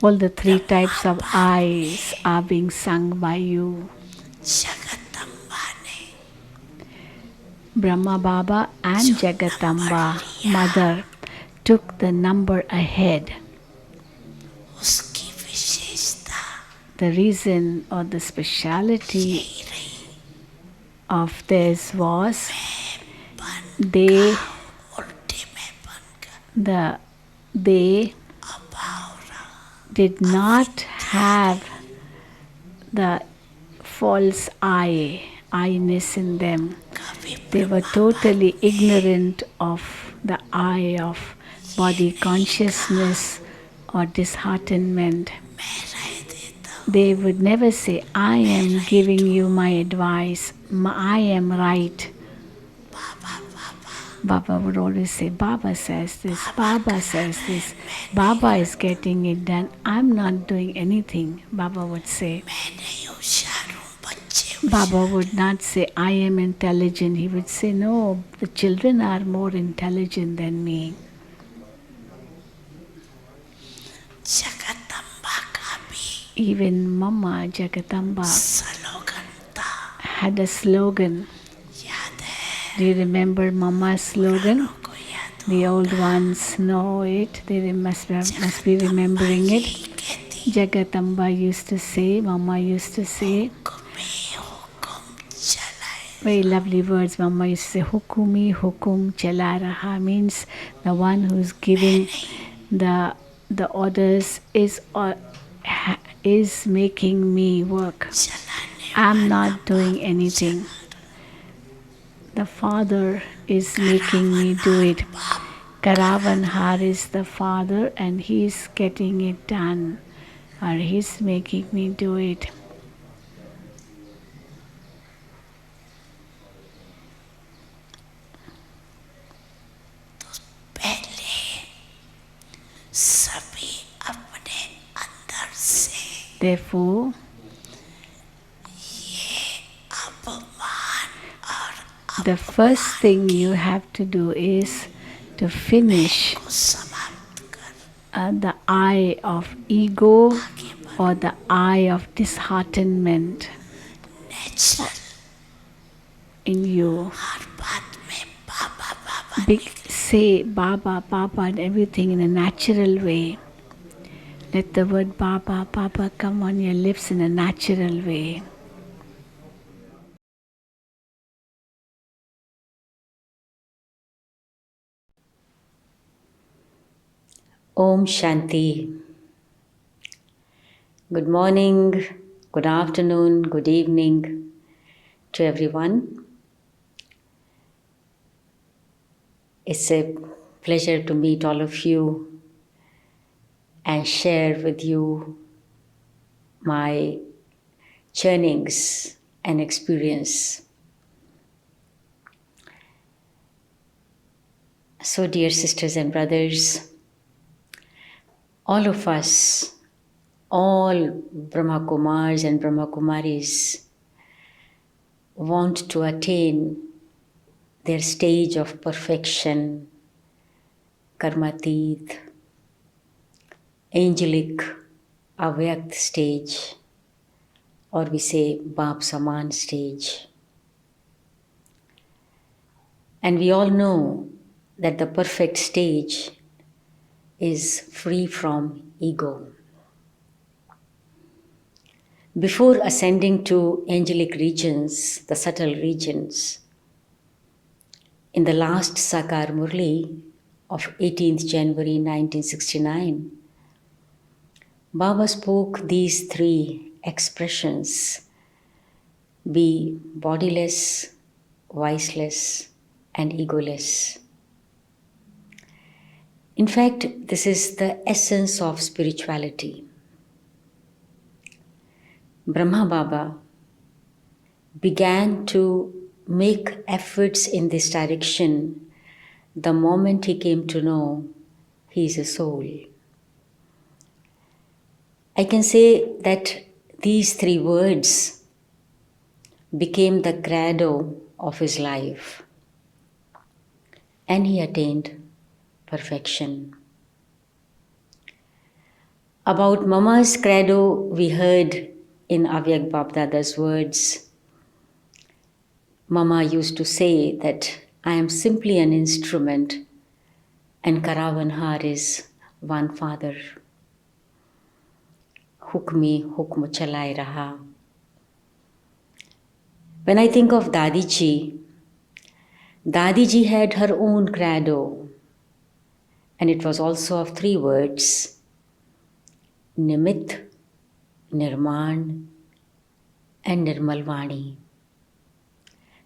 All the three types of I's are being sung by you. Brahma Baba and Jagatamba, Mother, took the number ahead. The reason or the speciality of this was they did not have the false I-ness in them. They were totally ignorant of the I of body consciousness or disheartenment. They would never say, I am giving you my advice, I am right. Baba would always say, Baba says this, Baba says this, Baba is getting it done, I'm not doing anything, Baba would say. Baba would not say, I am intelligent. He would say, no, the children are more intelligent than me. Even Mama Jagatamba had a slogan. Do you remember Mama's slogan? The old ones know it. They must be remembering it. Jagatamba used to say, Mama used to say, very lovely words. Mama used to say, Hukumi hukum chala raha, means the one who's giving the orders is making me work. I'm not doing anything. The Father is making me do it. Karavanhar is the Father and He's getting it done, or He's making me do it. Therefore, the first thing you have to do is to finish the eye of ego or the eye of disheartenment in you. Say Baba, Baba and everything in a natural way. Let the word Baba, Baba come on your lips in a natural way. Om Shanti. Good morning, good afternoon, good evening to everyone. It's a pleasure to meet all of you and share with you my churnings and experience. So, dear sisters and brothers, all of us, all Brahma Kumars and Brahma Kumaris want to attain their stage of perfection, karmatit, angelic, Avyakt stage, or we say BapSaman stage. And we all know that the perfect stage is free from ego. Before ascending to angelic regions, the subtle regions, in the last Sakar Murli of 18th January 1969, Baba spoke these three expressions: be bodiless, voiceless, and egoless. In fact, this is the essence of spirituality. Brahma Baba began to make efforts in this direction the moment he came to know he is a soul. I can say that these three words became the credo of his life, and he attained perfection. About Mama's credo, we heard in Avyakt BapDada's words. Mama used to say that I am simply an instrument and Karavanhar is one father. Hukmi hukm chalai raha. When I think of Dadiji'yi, Dadiji'yi had her own credo, and it was also of 3 words: Nimit, Nirman, and Nirmalvani.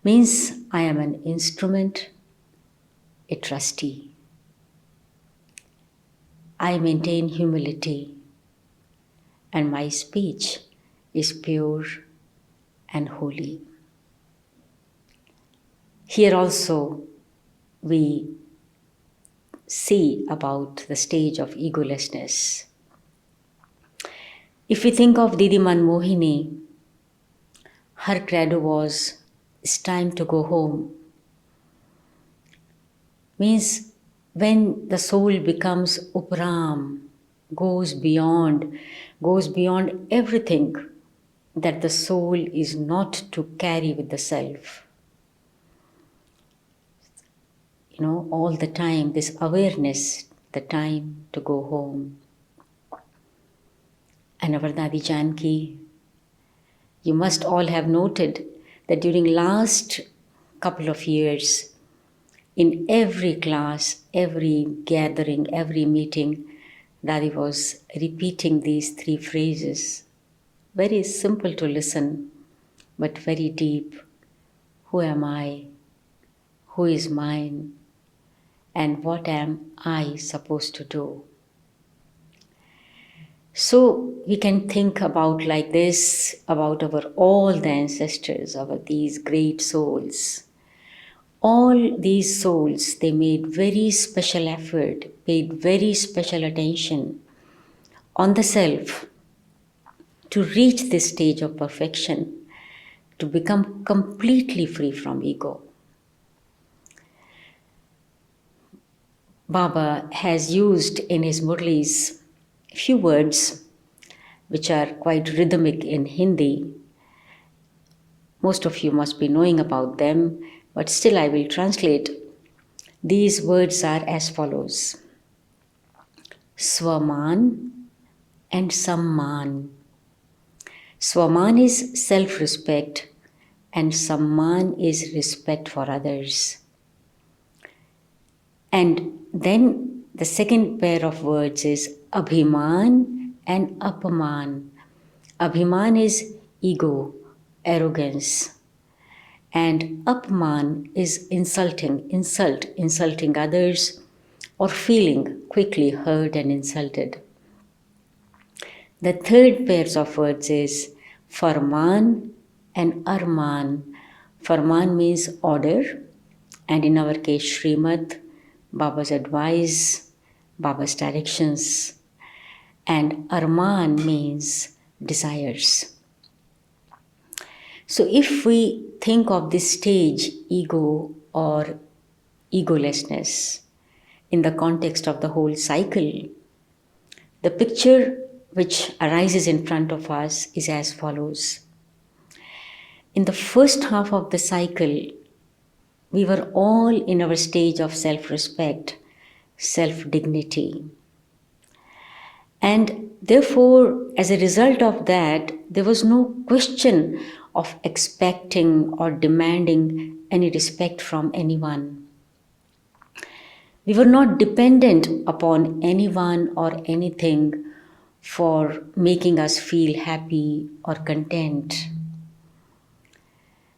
Means I am an instrument, a trustee. I maintain humility, and my speech is pure and holy. Here also we see about the stage of egolessness. If we think of Didi Manmohini'yi, her credo was, it's time to go home. Means when the soul becomes upram, goes beyond everything that the soul is not to carry with the self. All the time, this awareness, the time to go home. And our Dadi Janki, you must all have noted that during last couple of years, in every class, every gathering, every meeting, Dadi was repeating these 3 phrases. Very simple to listen, but very deep. Who am I? Who is mine? And what am I supposed to do? So we can think about like this, about all the ancestors, these great souls. All these souls, they made very special effort, paid very special attention on the self to reach this stage of perfection, to become completely free from ego. Baba has used in his murlis few words which are quite rhythmic in Hindi. Most of you must be knowing about them, but still I will translate. These words are as follows: Swaman and Samman. Swaman is self-respect and Samman is respect for others. And then the second pair of words is Abhiman and Apaman. Abhiman is ego, arrogance. And Apaman is insulting others or feeling quickly hurt and insulted. The third pairs of words is Farmaan and Arman. Farmaan means order, and in our case, Srimad, Baba's advice, Baba's directions. And Arman means desires. So if we think of this stage, ego or egolessness, in the context of the whole cycle, the picture which arises in front of us is as follows. In the first half of the cycle, we were all in our stage of self-respect, self-dignity. And therefore, as a result of that, there was no question of expecting or demanding any respect from anyone. We were not dependent upon anyone or anything for making us feel happy or content.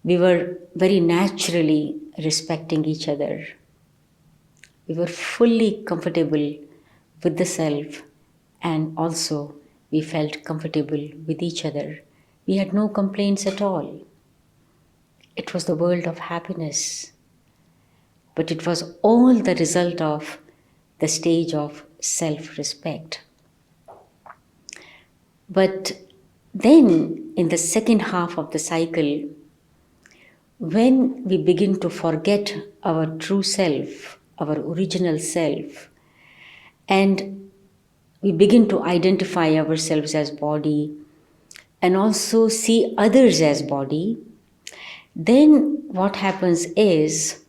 We were very naturally respecting each other. We were fully comfortable with the self, and also we felt comfortable with each other. We had no complaints at all. It was the world of happiness. But it was all the result of the stage of self-respect. But then, in the second half of the cycle, when we begin to forget our true self, our original self, and we begin to identify ourselves as body and also see others as body, then what happens is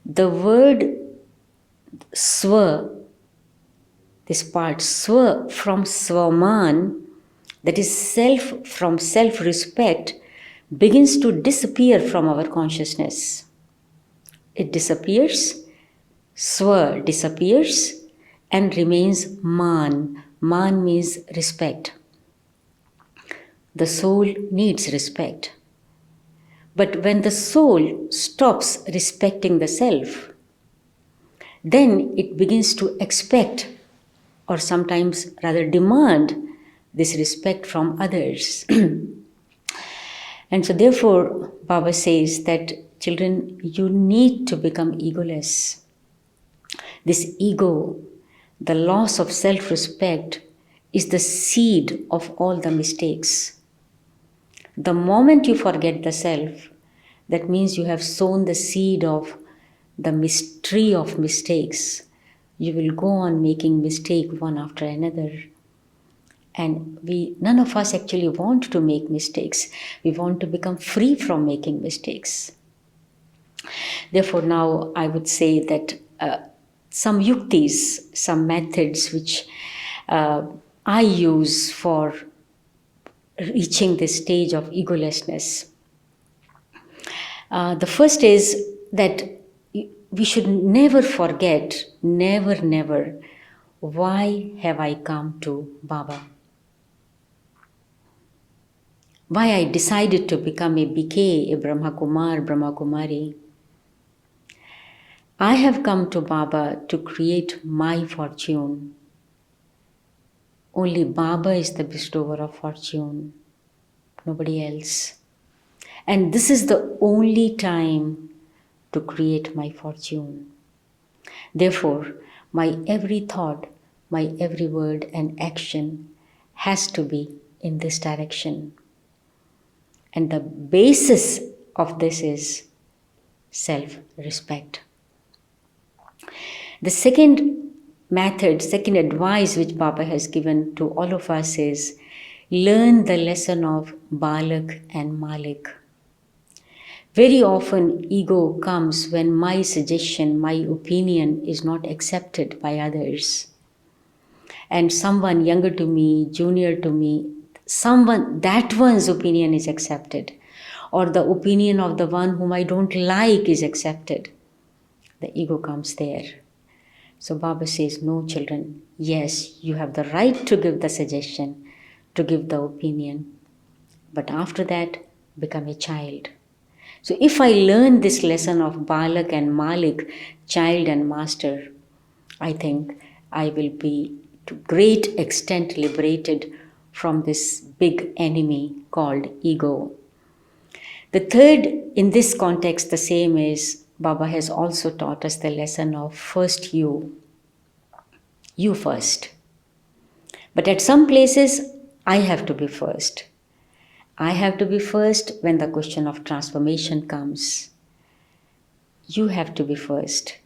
the word swa, this part swa from Swaman, that is self from self-respect, begins to disappear from our consciousness. It disappears, swa disappears, and remains man. Man means respect. The soul needs respect. But when the soul stops respecting the self, then it begins to expect, or sometimes rather demand, this respect from others. And so therefore, Baba says that children, you need to become egoless. This ego, the loss of self-respect, is the seed of all the mistakes. The moment you forget the self, that means you have sown the seed of the mystery of mistakes. You will go on making mistake one after another. And none of us actually want to make mistakes. We want to become free from making mistakes. Therefore, now I would say that some yuktis, some methods which I use for reaching this stage of egolessness. The first is that we should never forget, never, why have I come to Baba? Why I decided to become a BK, a Brahma Kumar, Brahma Kumari. I have come to Baba to create my fortune. Only Baba is the bestower of fortune, nobody else. And this is the only time to create my fortune. Therefore, my every thought, my every word and action has to be in this direction. And the basis of this is self-respect. The second method, second advice which Baba has given to all of us is learn the lesson of Balak and Malik. Very often ego comes when my suggestion, my opinion is not accepted by others. And someone younger to me, junior to me, that one's opinion is accepted. Or the opinion of the one whom I don't like is accepted. The ego comes there. So Baba says, no children, yes, you have the right to give the suggestion, to give the opinion. But after that, become a child. So if I learn this lesson of Balak and Malik, child and master, I think I will be to great extent liberated from this big enemy called ego. The third, in this context, the same is, Baba has also taught us the lesson of first you. You first. But at some places, I have to be first. I have to be first when the question of transformation comes. You have to be first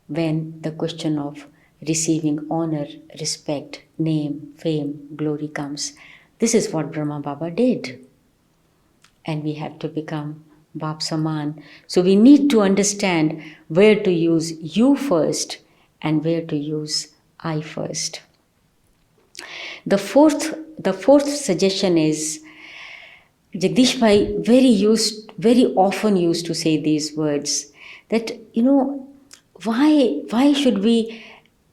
when the question of receiving honor, respect, name, fame, glory comes. This is what Brahma Baba did. And we have to become Bap Saman. So we need to understand where to use you first and where to use I first. The fourth suggestion is, Jagdish Bhai very often used to say these words, that, why should we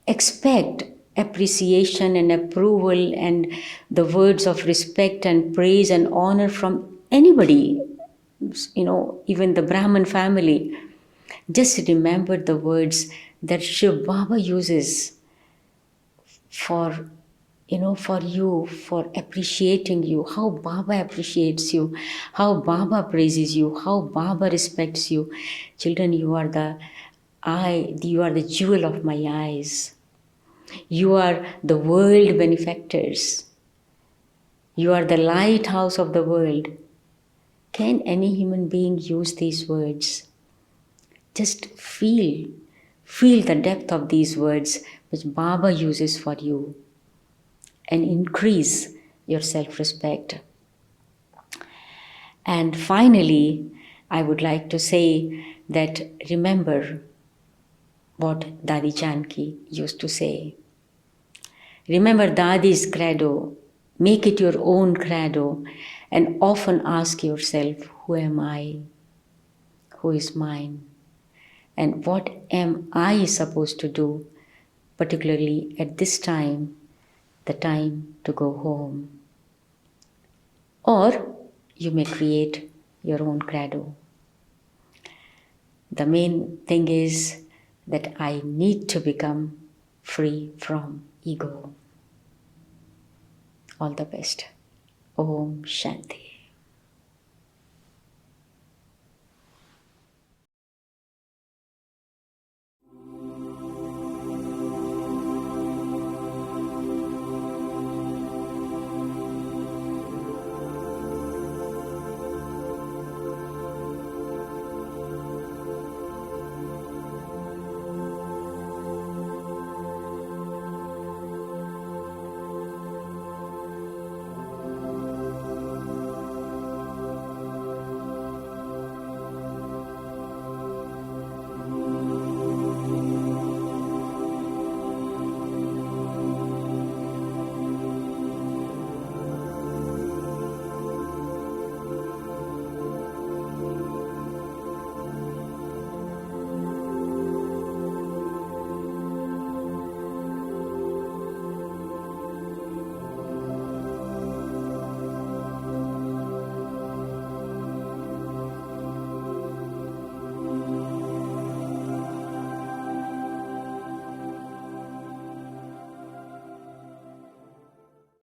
expect appreciation and approval and the words of respect and praise and honor from anybody, even the Brahman family? Just remember the words that Shiv Baba uses for you, for appreciating you, how Baba appreciates you, how Baba praises you, how Baba respects you. Children, you are the jewel of my eyes. You are the world benefactors. You are the lighthouse of the world. Can any human being use these words? Just feel the depth of these words which Baba uses for you, and increase your self-respect. And finally, I would like to say that remember what Dadi Janki used to say. Remember Dadi's credo, make it your own credo, and often ask yourself, who am I? Who is mine? And what am I supposed to do, particularly at this time, the time to go home? Or you may create your own credo. The main thing is that I need to become free from ego. All the best. Om Shanti.